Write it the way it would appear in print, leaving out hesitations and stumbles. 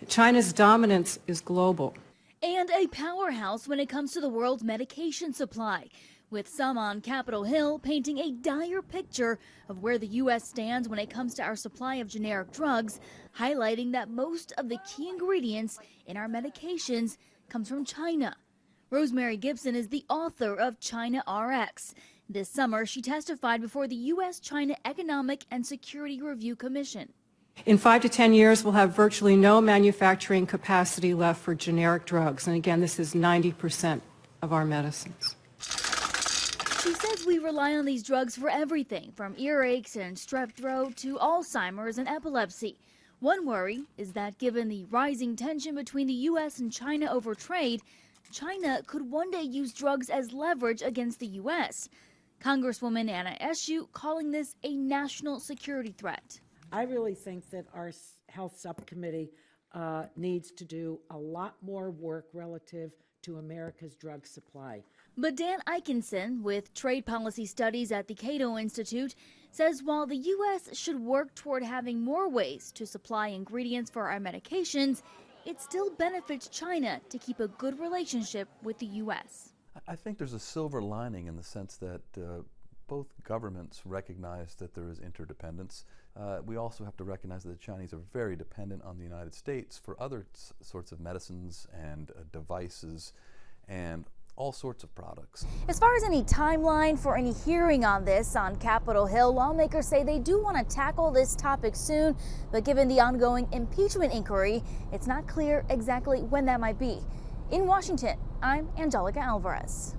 China's dominance is global. And a powerhouse when it comes to the world's medication supply, with some on Capitol Hill painting a dire picture of where the U.S. stands when it comes to our supply of generic drugs, highlighting that most of the key ingredients in our medications comes from China. Rosemary Gibson is the author of China RX. This summer, she testified before the U.S.-China Economic and Security Review Commission. In 5 to 10 years, we'll have virtually no manufacturing capacity left for generic drugs. And again, this is 90% of our medicines. She says we rely on these drugs for everything from earaches and strep throat to Alzheimer's and epilepsy. One worry is that given the rising tension between the U.S. and China over trade, China could one day use drugs as leverage against the U.S. Congresswoman Anna Eshoo calling this a national security threat. I really think that our health subcommittee needs to do a lot more work relative to America's drug supply. But Dan Eikenson, with trade policy studies at the Cato Institute, says while the U.S. should work toward having more ways to supply ingredients for our medications, it still benefits China to keep a good relationship with the U.S. I think there's a silver lining in the sense that both governments recognize that there is interdependence. We also have to recognize that the Chinese are very dependent on the United States for other sorts of medicines and devices and all sorts of products. As far as any timeline for any hearing on this on Capitol Hill, lawmakers say they do want to tackle this topic soon, but given the ongoing impeachment inquiry, it's not clear exactly when that might be. In Washington, I'm Angelica Alvarez.